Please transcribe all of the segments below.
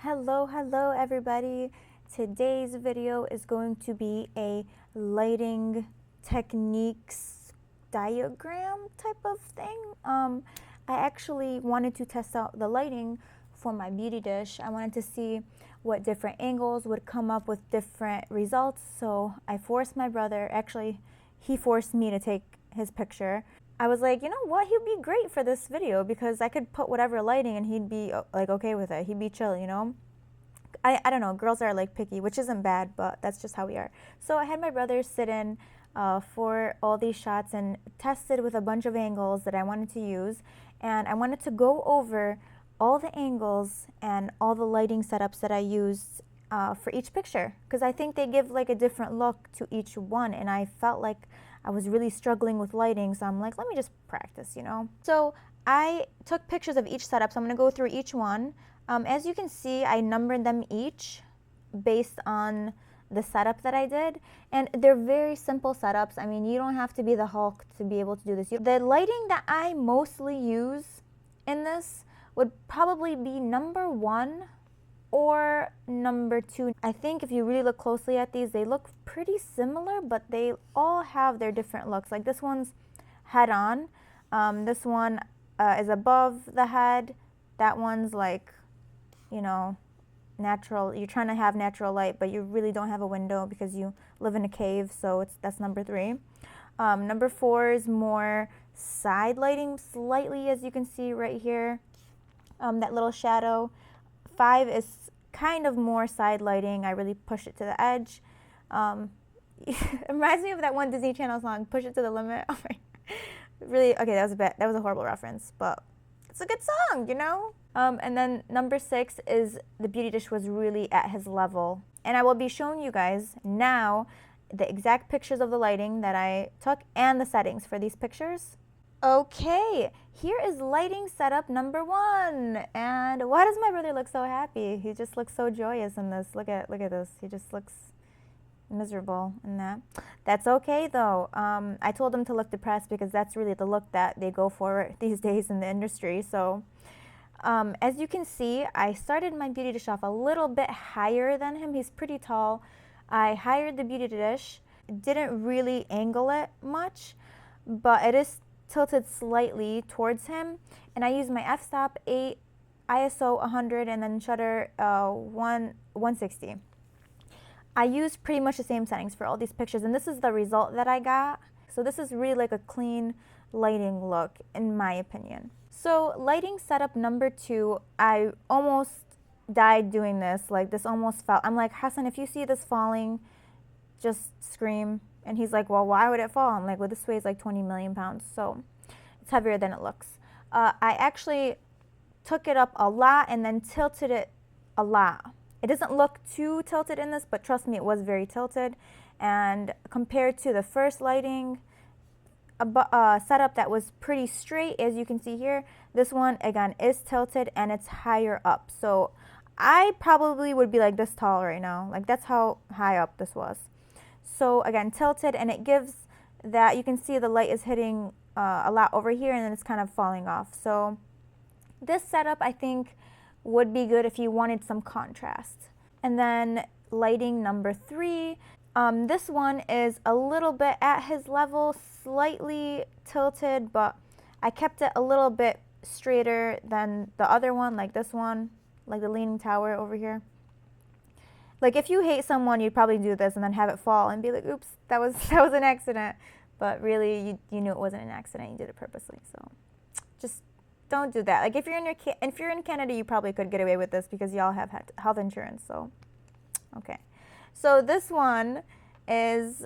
Hello everybody. Today's video is going to be a lighting techniques diagram type of thing. I actually wanted to test out the lighting for my beauty dish. I wanted to see what different angles would come up with different results. So I forced my brother, actually he forced me to take his picture. I was like, you know what, he'd be great for this video because I could put whatever lighting and he'd be like okay with it. He'd be chill, you know. I don't know, girls are like picky, which isn't bad, but that's just how we are. So I had my brother sit in for all these shots and tested with a bunch of angles that I wanted to use. And I wanted to go over all the angles and all the lighting setups that I used for each picture, because I think they give like a different look to each one, and I felt like I was really struggling with lighting, so I'm like, let me just practice, you know. So I took pictures of each setup, so I'm going to go through each one. As you can see, I numbered them each based on the setup that I did, and they're very simple setups. I mean, you don't have to be the Hulk to be able to do this. The lighting that I mostly use in this would probably be number 1 or number 2. I think if you really look closely at these, they look pretty similar, but they all have their different looks. Like this one's head on, this one is above the head, that one's like, you know, natural. You're trying to have natural light, but you really don't have a window because you live in a cave, so that's number 3. Number 4 is more side lighting slightly, as you can see right here, that little shadow. 5 is kind of more side lighting. I really push it to the edge. It reminds me of that one Disney Channel song, Push It to the Limit. Oh my, really, okay, that was a horrible reference, but it's a good song, you know? And then number 6 is the beauty dish was really at his level. And I will be showing you guys now the exact pictures of the lighting that I took and the settings for these pictures. Okay, here is lighting setup number 1. And why does my brother look so happy? He just looks so joyous in this. Look at this. He just looks miserable in that. That's okay though. I told him to look depressed because that's really the look that they go for these days in the industry. So as you can see, I started my beauty dish off a little bit higher than him. He's pretty tall. I hired the beauty dish, didn't really angle it much, but it is tilted slightly towards him. And I used my f-stop 8, ISO 100, and then shutter 160. I used pretty much the same settings for all these pictures, and this is the result that I got. So this is really like a clean lighting look, in my opinion. So lighting setup number 2, I almost died doing this. Like this almost fell. I'm like, Hassan, if you see this falling, just scream. And he's like, well, why would it fall? I'm like, well, this weighs like 20 million pounds, so it's heavier than it looks. I actually took it up a lot and then tilted it a lot. It doesn't look too tilted in this, but trust me, it was very tilted. And compared to the first lighting setup that was pretty straight, as you can see here, this one again is tilted and it's higher up. So I probably would be like this tall right now. Like that's how high up this was. So again, tilted, and it gives that, you can see the light is hitting a lot over here and then it's kind of falling off. So this setup I think would be good if you wanted some contrast. And then lighting number 3, this one is a little bit at his level, slightly tilted, but I kept it a little bit straighter than the other one, like this one, like the Leaning Tower over here. Like if you hate someone, you'd probably do this and then have it fall and be like, oops, that was an accident. But really, you knew it wasn't an accident. You did it purposely. So just don't do that. Like if you're in Canada, you probably could get away with this because y'all have health insurance. So okay. So this one is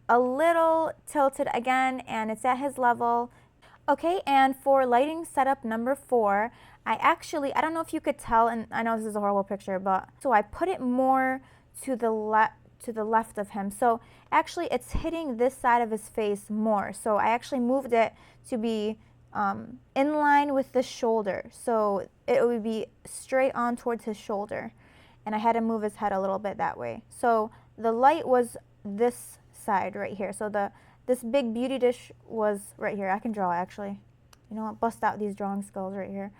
a little tilted again, and it's at his level. Okay, and for lighting setup number 4, I don't know if you could tell, and I know this is a horrible picture, but so I put it more to the left of him. So actually it's hitting this side of his face more. So I actually moved it to be in line with the shoulder. So it would be straight on towards his shoulder. And I had to move his head a little bit that way. So the light was this side right here. So this big beauty dish was right here. I can draw actually. You know what? Bust out these drawing skills right here.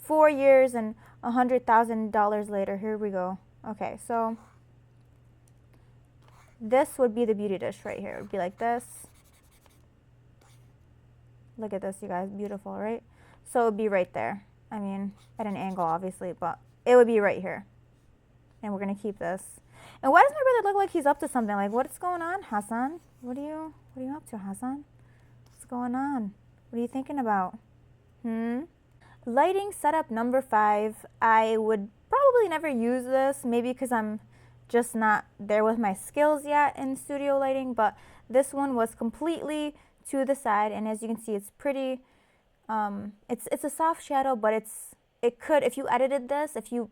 4 years and $100,000 later, here we go. Okay, so this would be the beauty dish right here. It would be like this. Look at this, you guys, beautiful, right? So it would be right there. I mean, at an angle, obviously, but it would be right here. And we're gonna keep this. And why does my brother look like he's up to something? Like, what's going on, Hassan? What are you up to, Hassan? What's going on? What are you thinking about? Lighting setup number 5. I would probably never use this, maybe because I'm just not there with my skills yet in studio lighting, but this one was completely to the side, and as you can see, it's pretty, it's a soft shadow, but it could, if you edited this, if you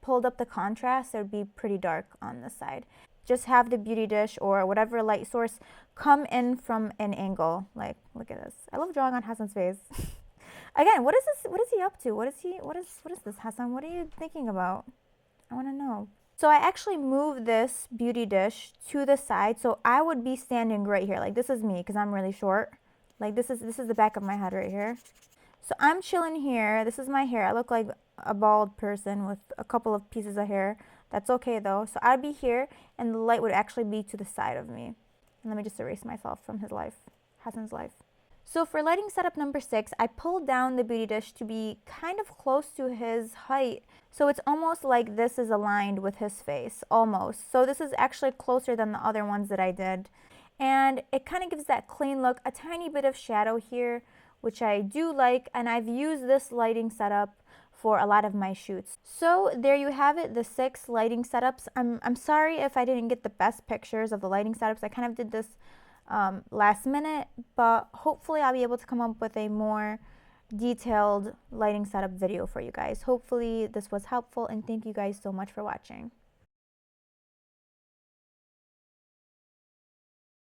pulled up the contrast, it would be pretty dark on this side. Just have the beauty dish or whatever light source come in from an angle. Like, look at this. I love drawing on Hassan's face. Again, what is this? What is he up to? What is this, Hassan? What are you thinking about? I want to know. So I actually moved this beauty dish to the side, so I would be standing right here. Like, this is me because I'm really short. Like, this is the back of my head right here. So I'm chilling here. This is my hair. I look like a bald person with a couple of pieces of hair. That's okay though. So I'd be here, and the light would actually be to the side of me. And let me just erase myself from his life, Hassan's life. So for lighting setup number 6, I pulled down the beauty dish to be kind of close to his height. So it's almost like this is aligned with his face, almost. So this is actually closer than the other ones that I did. And it kind of gives that clean look, a tiny bit of shadow here, which I do like. And I've used this lighting setup for a lot of my shoots. So there you have it, the 6 lighting setups. I'm sorry if I didn't get the best pictures of the lighting setups. I kind of did this last minute, but hopefully I'll be able to come up with a more detailed lighting setup video for you guys. Hopefully this was helpful, and thank you guys so much for watching.